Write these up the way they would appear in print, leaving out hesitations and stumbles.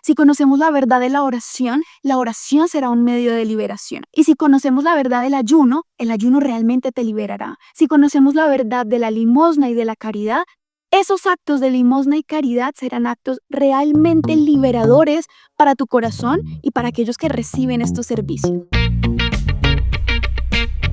Si conocemos la verdad de la oración será un medio de liberación. Y si conocemos la verdad del ayuno, el ayuno realmente te liberará. Si conocemos la verdad de la limosna y de la caridad, esos actos de limosna y caridad serán actos realmente liberadores para tu corazón y para aquellos que reciben estos servicios.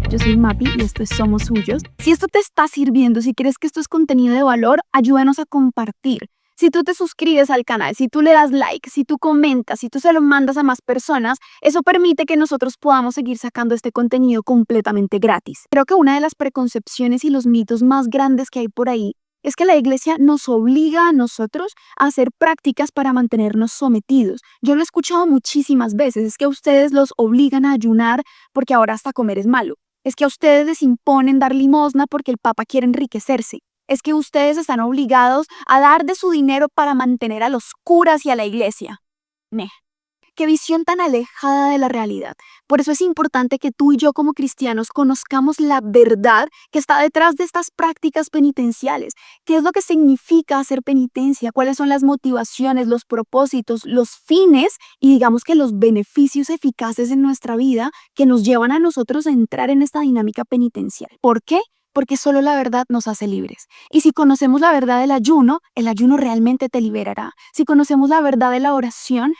Yo soy Mapi y esto es Somos Suyos. Si esto te está sirviendo, si crees que esto es contenido de valor, ayúdanos a compartir. Si tú te suscribes al canal, si tú le das like, si tú comentas, si tú se lo mandas a más personas, eso permite que nosotros podamos seguir sacando este contenido completamente gratis. Creo que una de las preconcepciones y los mitos más grandes que hay por ahí es que la iglesia nos obliga a nosotros a hacer prácticas para mantenernos sometidos. Yo lo he escuchado muchísimas veces, es que a ustedes los obligan a ayunar porque ahora hasta comer es malo. Es que a ustedes les imponen dar limosna porque el Papa quiere enriquecerse. Es que ustedes están obligados a dar de su dinero para mantener a los curas y a la iglesia. Neh. Qué visión tan alejada de la realidad. Por eso es importante que tú y yo como cristianos conozcamos la verdad que está detrás de estas prácticas penitenciales. ¿Qué es lo que significa hacer penitencia? ¿Cuáles son las motivaciones, los propósitos, los fines y digamos que los beneficios eficaces en nuestra vida que nos llevan a nosotros a entrar en esta dinámica penitencial? ¿Por qué? Porque solo la verdad nos hace libres. Y si conocemos la verdad del ayuno, el ayuno realmente te liberará. Si conocemos la verdad de la oración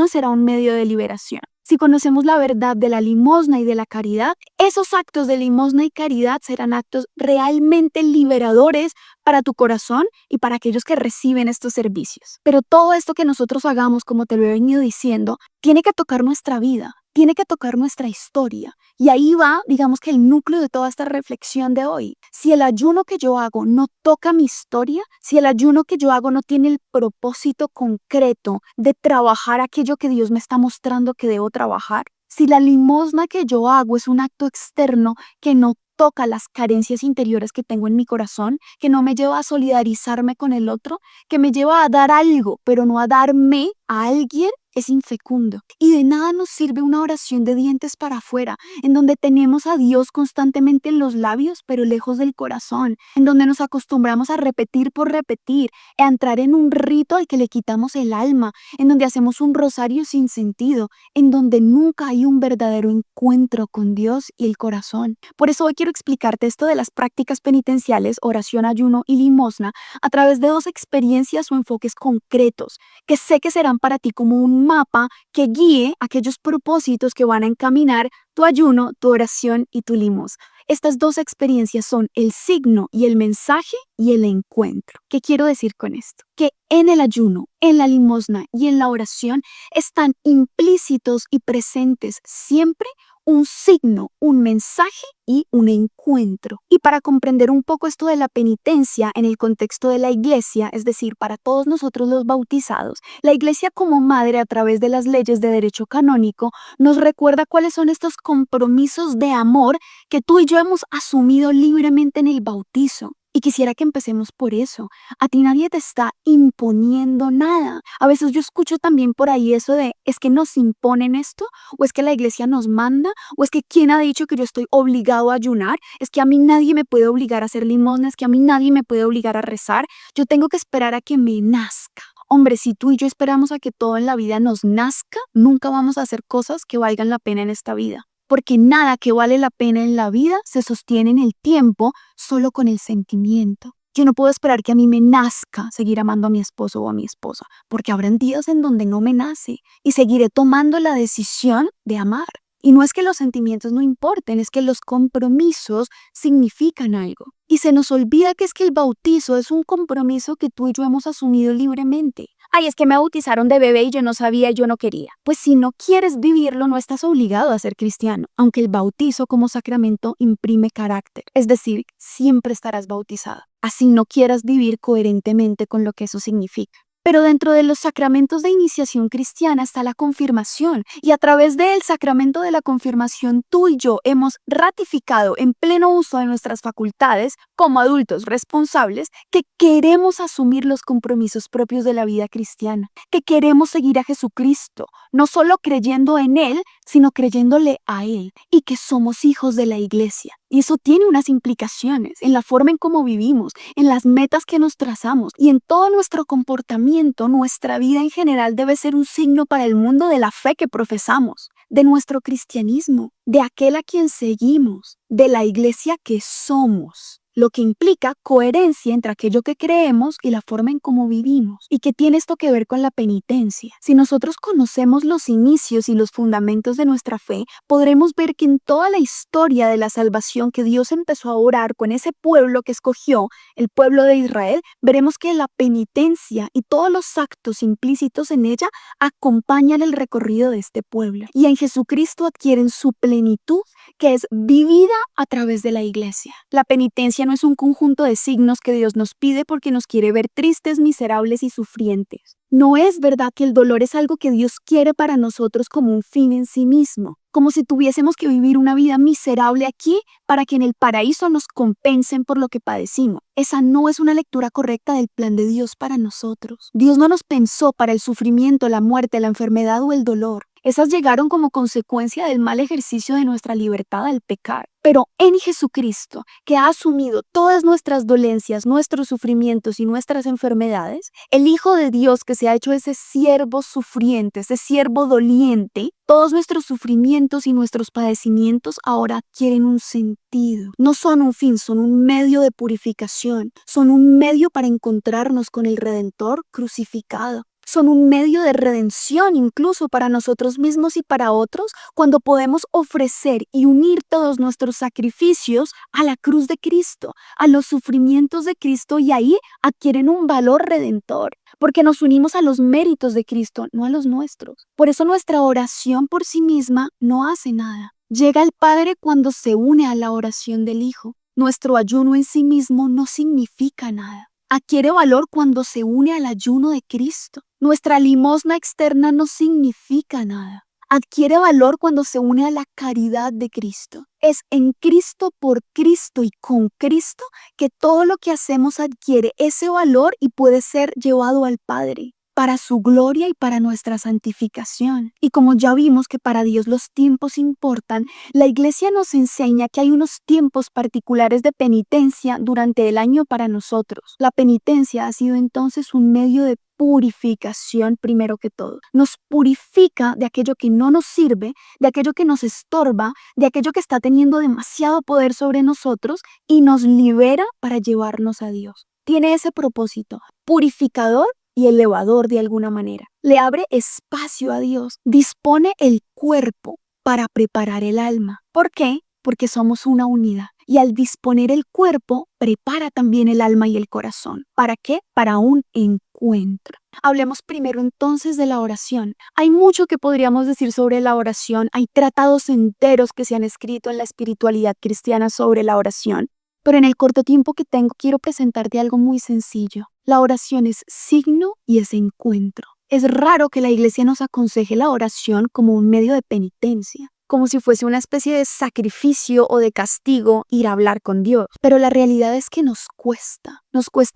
será un medio de liberación. Si conocemos la verdad de la limosna y de la caridad, esos actos de limosna y caridad serán actos realmente liberadores para tu corazón y para aquellos que reciben estos servicios. Pero todo esto que nosotros hagamos, como te lo he venido diciendo, tiene que tocar nuestra vida. Tiene que tocar nuestra historia. Y ahí va, digamos que el núcleo de toda esta reflexión de hoy. Si el ayuno que yo hago no toca mi historia, si el ayuno que yo hago no tiene el propósito concreto de trabajar aquello que Dios me está mostrando que debo trabajar, si la limosna que yo hago es un acto externo que no toca las carencias interiores que tengo en mi corazón, que no me lleva a solidarizarme con el otro, que me lleva a dar algo, pero no a darme a alguien, es infecundo. Y de nada nos sirve una oración de dientes para afuera, en donde tenemos a Dios constantemente en los labios, pero lejos del corazón, en donde nos acostumbramos a repetir por repetir, a entrar en un rito al que le quitamos el alma, en donde hacemos un rosario sin sentido, en donde nunca hay un verdadero encuentro con Dios y el corazón. Por eso hoy quiero explicarte esto de las prácticas penitenciales, oración, ayuno y limosna, a través de dos experiencias o enfoques concretos, que sé que serán para ti como un mapa que guíe aquellos propósitos que van a encaminar tu ayuno, tu oración y tu limosna. Estas dos experiencias son el signo y el mensaje y el encuentro. ¿Qué quiero decir con esto? Que en el ayuno, en la limosna y en la oración están implícitos y presentes siempre un signo, un mensaje y un encuentro. Y para comprender un poco esto de la penitencia en el contexto de la iglesia, es decir, para todos nosotros los bautizados, la iglesia como madre a través de las leyes de derecho canónico nos recuerda cuáles son estos compromisos de amor que tú y yo hemos asumido libremente en el bautizo. Y quisiera que empecemos por eso. A ti nadie te está imponiendo nada. A veces yo escucho también por ahí eso de, es que nos imponen esto, o es que la iglesia nos manda, o es que quién ha dicho que yo estoy obligado a ayunar, es que a mí nadie me puede obligar a hacer limosna, es que a mí nadie me puede obligar a rezar, yo tengo que esperar a que me nazca. Hombre, si tú y yo esperamos a que todo en la vida nos nazca, nunca vamos a hacer cosas que valgan la pena en esta vida. Porque nada que vale la pena en la vida se sostiene en el tiempo solo con el sentimiento. Yo no puedo esperar que a mí me nazca seguir amando a mi esposo o a mi esposa, porque habrán días en donde no me nace y seguiré tomando la decisión de amar. Y no es que los sentimientos no importen, es que los compromisos significan algo. Y se nos olvida que es que el bautizo es un compromiso que tú y yo hemos asumido libremente. Ay, es que me bautizaron de bebé y yo no sabía y yo no quería. Pues si no quieres vivirlo, no estás obligado a ser cristiano, aunque el bautizo como sacramento imprime carácter. Es decir, siempre estarás bautizado, así no quieras vivir coherentemente con lo que eso significa. Pero dentro de los sacramentos de iniciación cristiana está la confirmación, y a través del sacramento de la confirmación tú y yo hemos ratificado en pleno uso de nuestras facultades como adultos responsables que queremos asumir los compromisos propios de la vida cristiana, que queremos seguir a Jesucristo, no solo creyendo en Él, sino creyéndole a Él, y que somos hijos de la iglesia. Y eso tiene unas implicaciones en la forma en cómo vivimos, en las metas que nos trazamos y en todo nuestro comportamiento. Nuestra vida en general debe ser un signo para el mundo de la fe que profesamos, de nuestro cristianismo, de aquel a quien seguimos, de la iglesia que somos. Lo que implica coherencia entre aquello que creemos y la forma en cómo vivimos. ¿Y qué tiene esto que ver con la penitencia? Si nosotros conocemos los inicios y los fundamentos de nuestra fe, podremos ver que en toda la historia de la salvación que Dios empezó a orar con ese pueblo que escogió, el pueblo de Israel, veremos que la penitencia y todos los actos implícitos en ella acompañan el recorrido de este pueblo. Y en Jesucristo adquieren su plenitud, que es vivida a través de la iglesia. La penitencia no es un conjunto de signos que Dios nos pide porque nos quiere ver tristes, miserables y sufrientes. No es verdad que el dolor es algo que Dios quiere para nosotros como un fin en sí mismo, como si tuviésemos que vivir una vida miserable aquí para que en el paraíso nos compensen por lo que padecimos. Esa no es una lectura correcta del plan de Dios para nosotros. Dios no nos pensó para el sufrimiento, la muerte, la enfermedad o el dolor. Esas llegaron como consecuencia del mal ejercicio de nuestra libertad al pecar. Pero en Jesucristo, que ha asumido todas nuestras dolencias, nuestros sufrimientos y nuestras enfermedades, el Hijo de Dios que se ha hecho ese siervo sufriente, ese siervo doliente, todos nuestros sufrimientos y nuestros padecimientos ahora adquieren un sentido. No son un fin, son un medio de purificación, son un medio para encontrarnos con el Redentor crucificado. Son un medio de redención incluso para nosotros mismos y para otros cuando podemos ofrecer y unir todos nuestros sacrificios a la cruz de Cristo, a los sufrimientos de Cristo, y ahí adquieren un valor redentor porque nos unimos a los méritos de Cristo, no a los nuestros. Por eso nuestra oración por sí misma no hace nada. Llega el Padre cuando se une a la oración del Hijo. Nuestro ayuno en sí mismo no significa nada. Adquiere valor cuando se une al ayuno de Cristo. Nuestra limosna externa no significa nada. Adquiere valor cuando se une a la caridad de Cristo. Es en Cristo, por Cristo y con Cristo que todo lo que hacemos adquiere ese valor y puede ser llevado al Padre, para su gloria y para nuestra santificación. Y como ya vimos que para Dios los tiempos importan, la Iglesia nos enseña que hay unos tiempos particulares de penitencia durante el año para nosotros. La penitencia ha sido entonces un medio de purificación primero que todo. Nos purifica de aquello que no nos sirve, de aquello que nos estorba, de aquello que está teniendo demasiado poder sobre nosotros y nos libera para llevarnos a Dios. Tiene ese propósito purificador y elevador de alguna manera. Le abre espacio a Dios, dispone el cuerpo para preparar el alma. ¿Por qué? Porque somos una unidad. Y al disponer el cuerpo, prepara también el alma y el corazón. ¿Para qué? Para un encuentro. Hablemos primero entonces de la oración. Hay mucho que podríamos decir sobre la oración. Hay tratados enteros que se han escrito en la espiritualidad cristiana sobre la oración. Pero en el corto tiempo que tengo, quiero presentarte algo muy sencillo. La oración es signo y es encuentro. Es raro que la Iglesia nos aconseje la oración como un medio de penitencia, como si fuese una especie de sacrificio o de castigo ir a hablar con Dios. Pero la realidad es que nos cuesta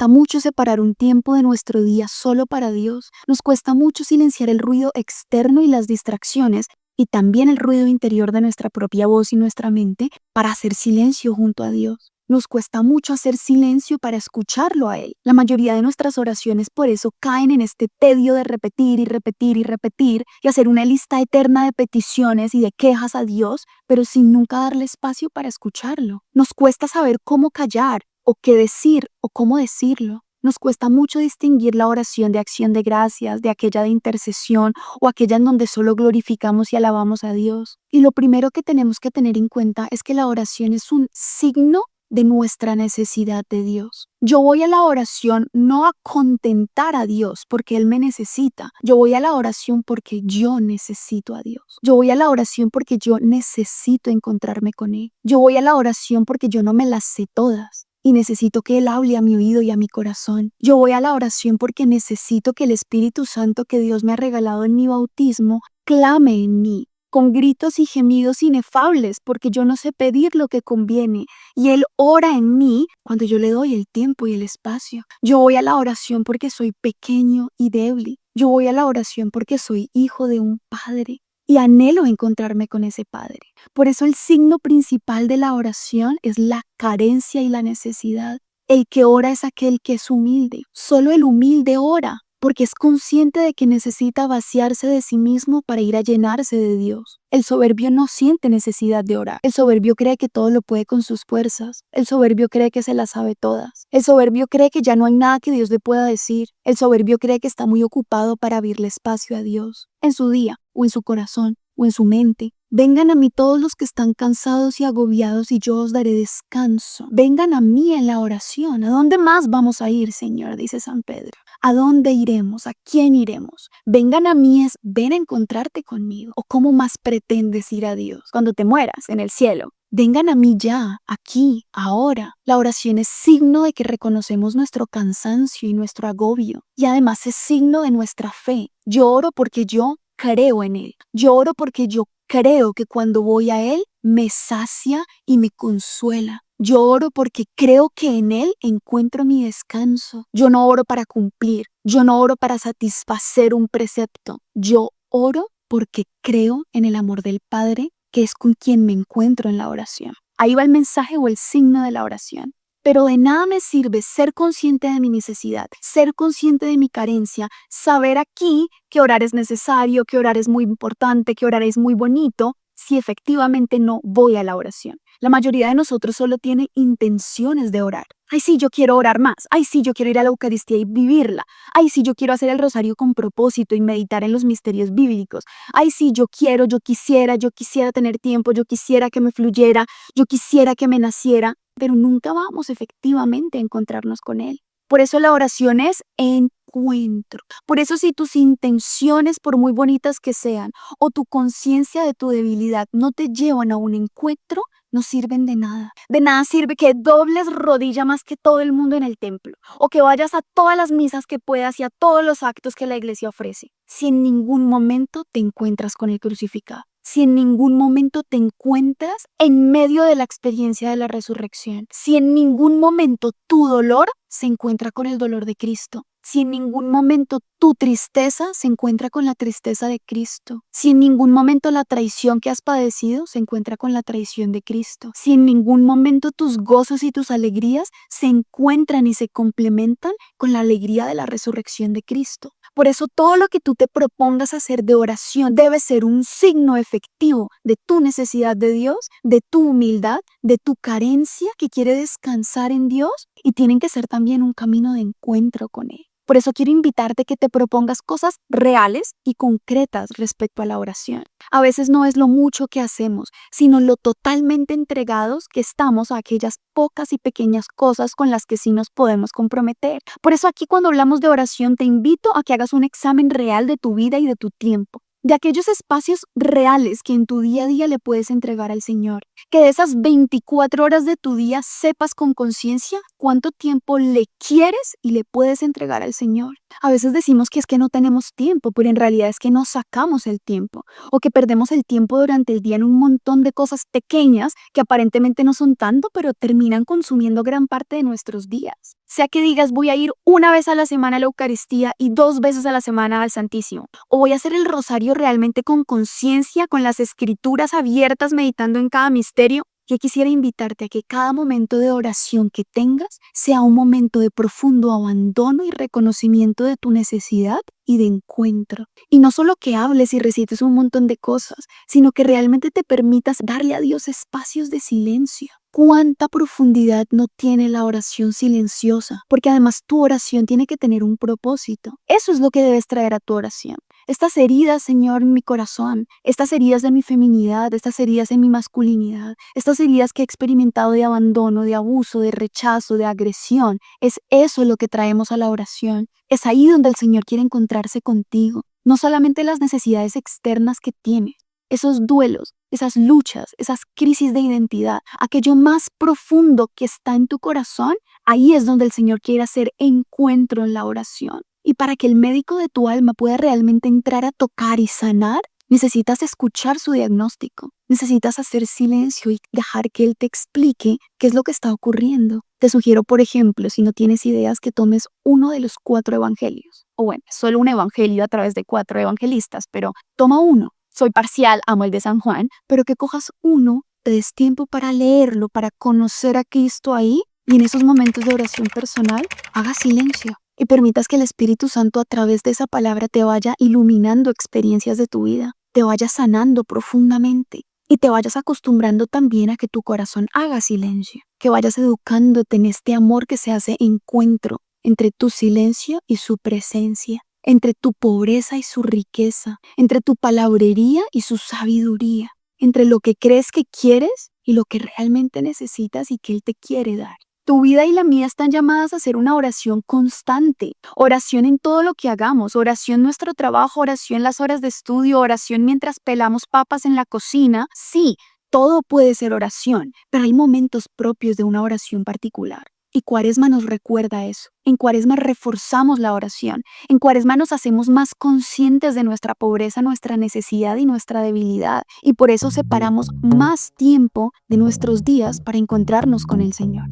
mucho separar un tiempo de nuestro día solo para Dios, nos cuesta mucho silenciar el ruido externo y las distracciones, y también el ruido interior de nuestra propia voz y nuestra mente para hacer silencio junto a Dios. Nos cuesta mucho hacer silencio para escucharlo a Él. La mayoría de nuestras oraciones por eso caen en este tedio de repetir y repetir y repetir y hacer una lista eterna de peticiones y de quejas a Dios, pero sin nunca darle espacio para escucharlo. Nos cuesta saber cómo callar o qué decir o cómo decirlo. Nos cuesta mucho distinguir la oración de acción de gracias de aquella de intercesión o aquella en donde solo glorificamos y alabamos a Dios. Y lo primero que tenemos que tener en cuenta es que la oración es un signo de nuestra necesidad de Dios. Yo voy a la oración no a contentar a Dios porque Él me necesita. Yo voy a la oración porque yo necesito a Dios. Yo voy a la oración porque yo necesito encontrarme con Él. Yo voy a la oración porque yo no me las sé todas y necesito que Él hable a mi oído y a mi corazón. Yo voy a la oración porque necesito que el Espíritu Santo que Dios me ha regalado en mi bautismo clame en mí, con gritos y gemidos inefables, porque yo no sé pedir lo que conviene, y Él ora en mí cuando yo le doy el tiempo y el espacio. Yo voy a la oración porque soy pequeño y débil. Yo voy a la oración porque soy hijo de un padre. y anhelo encontrarme con ese Padre. Por eso el signo principal de la oración es la carencia y la necesidad. El que ora es aquel que es humilde. Solo el humilde ora, porque es consciente de que necesita vaciarse de sí mismo para ir a llenarse de Dios. El soberbio no siente necesidad de orar. El soberbio cree que todo lo puede con sus fuerzas. El soberbio cree que se las sabe todas. El soberbio cree que ya no hay nada que Dios le pueda decir. El soberbio cree que está muy ocupado para abrirle espacio a Dios, en su día, o en su corazón, o en su mente. Vengan a mí todos los que están cansados y agobiados y yo os daré descanso. Vengan a mí en la oración. ¿A dónde más vamos a ir, Señor? Dice San Pedro. ¿A dónde iremos? ¿A quién iremos? Vengan a mí es ven a encontrarte conmigo. ¿O cómo más pretendes ir a Dios cuando te mueras en el cielo? Vengan a mí ya, aquí, ahora. La oración es signo de que reconocemos nuestro cansancio y nuestro agobio. Y además es signo de nuestra fe. Yo oro porque yo creo en Él. Yo oro porque yo creo que cuando voy a Él me sacia y me consuela. Yo oro porque creo que en Él encuentro mi descanso. Yo no oro para cumplir. Yo no oro para satisfacer un precepto. Yo oro porque creo en el amor del Padre, que es con quien me encuentro en la oración. Ahí va el mensaje o el signo de la oración. Pero de nada me sirve ser consciente de mi necesidad, ser consciente de mi carencia, saber aquí que orar es necesario, que orar es muy importante, que orar es muy bonito, si efectivamente no voy a la oración. La mayoría de nosotros solo tiene intenciones de orar. Ay, sí, yo quiero orar más. Ay, sí, yo quiero ir a la Eucaristía y vivirla. Ay, sí, yo quiero hacer el rosario con propósito y meditar en los misterios bíblicos. Ay, sí, yo quisiera tener tiempo, yo quisiera que me fluyera, yo quisiera que me naciera, pero nunca vamos efectivamente a encontrarnos con Él. Por eso la oración es encuentro. Por eso si tus intenciones, por muy bonitas que sean, o tu conciencia de tu debilidad no te llevan a un encuentro, no sirven de nada. De nada sirve que dobles rodilla más que todo el mundo en el templo, o que vayas a todas las misas que puedas y a todos los actos que la iglesia ofrece, si en ningún momento te encuentras con el crucificado. Si en ningún momento te encuentras en medio de la experiencia de la resurrección, si en ningún momento tu dolor se encuentra con el dolor de Cristo, si en ningún momento tu tristeza se encuentra con la tristeza de Cristo, si en ningún momento la traición que has padecido se encuentra con la traición de Cristo, si en ningún momento tus gozos y tus alegrías se encuentran y se complementan con la alegría de la resurrección de Cristo. Por eso todo lo que tú te propongas hacer de oración debe ser un signo efectivo de tu necesidad de Dios, de tu humildad, de tu carencia que quiere descansar en Dios, y tienen que ser también un camino de encuentro con Él. Por eso quiero invitarte que te propongas cosas reales y concretas respecto a la oración. A veces no es lo mucho que hacemos, sino lo totalmente entregados que estamos a aquellas pocas y pequeñas cosas con las que sí nos podemos comprometer. Por eso aquí cuando hablamos de oración te invito a que hagas un examen real de tu vida y de tu tiempo, de aquellos espacios reales que en tu día a día le puedes entregar al Señor. Que de esas 24 horas de tu día sepas con conciencia cuánto tiempo le quieres y le puedes entregar al Señor. A veces decimos que es que no tenemos tiempo, pero en realidad es que no sacamos el tiempo, o que perdemos el tiempo durante el día en un montón de cosas pequeñas que aparentemente no son tanto, pero terminan consumiendo gran parte de nuestros días. Sea que digas voy a ir una vez a la semana a la Eucaristía y 2 veces a la semana al Santísimo, o voy a hacer el rosario realmente con conciencia, con las escrituras abiertas, meditando en cada misterio, yo quisiera invitarte a que cada momento de oración que tengas sea un momento de profundo abandono y reconocimiento de tu necesidad y de encuentro. Y no solo que hables y recites un montón de cosas, sino que realmente te permitas darle a Dios espacios de silencio. ¿Cuánta profundidad no tiene la oración silenciosa? Porque además tu oración tiene que tener un propósito. Eso es lo que debes traer a tu oración. Estas heridas, Señor, en mi corazón, estas heridas de mi feminidad, estas heridas en mi masculinidad, estas heridas que he experimentado de abandono, de abuso, de rechazo, de agresión, es eso lo que traemos a la oración. Es ahí donde el Señor quiere encontrarse contigo. No solamente las necesidades externas que tienes, esos duelos, esas luchas, esas crisis de identidad, aquello más profundo que está en tu corazón, ahí es donde el Señor quiere hacer encuentro en la oración. Y para que el médico de tu alma pueda realmente entrar a tocar y sanar, necesitas escuchar su diagnóstico. Necesitas hacer silencio y dejar que Él te explique qué es lo que está ocurriendo. Te sugiero, por ejemplo, si no tienes ideas, que tomes uno de los 4 evangelios. O bueno, solo un evangelio a través de 4 evangelistas, pero toma uno. soy parcial, amo el de San Juan, pero que cojas uno, te des tiempo para leerlo, para conocer a Cristo ahí, y en esos momentos de oración personal, hagas silencio y permitas que el Espíritu Santo a través de esa palabra te vaya iluminando experiencias de tu vida, te vaya sanando profundamente y te vayas acostumbrando también a que tu corazón haga silencio, que vayas educándote en este amor que se hace encuentro entre tu silencio y su presencia, entre tu pobreza y su riqueza, entre tu palabrería y su sabiduría, entre lo que crees que quieres y lo que realmente necesitas y que Él te quiere dar. Tu vida y la mía están llamadas a hacer una oración constante, oración en todo lo que hagamos, oración en nuestro trabajo, oración en las horas de estudio, oración mientras pelamos papas en la cocina. Sí, todo puede ser oración, pero hay momentos propios de una oración particular. Y Cuaresma nos recuerda eso. En Cuaresma reforzamos la oración. En Cuaresma nos hacemos más conscientes de nuestra pobreza, nuestra necesidad y nuestra debilidad. Y por eso separamos más tiempo de nuestros días para encontrarnos con el Señor.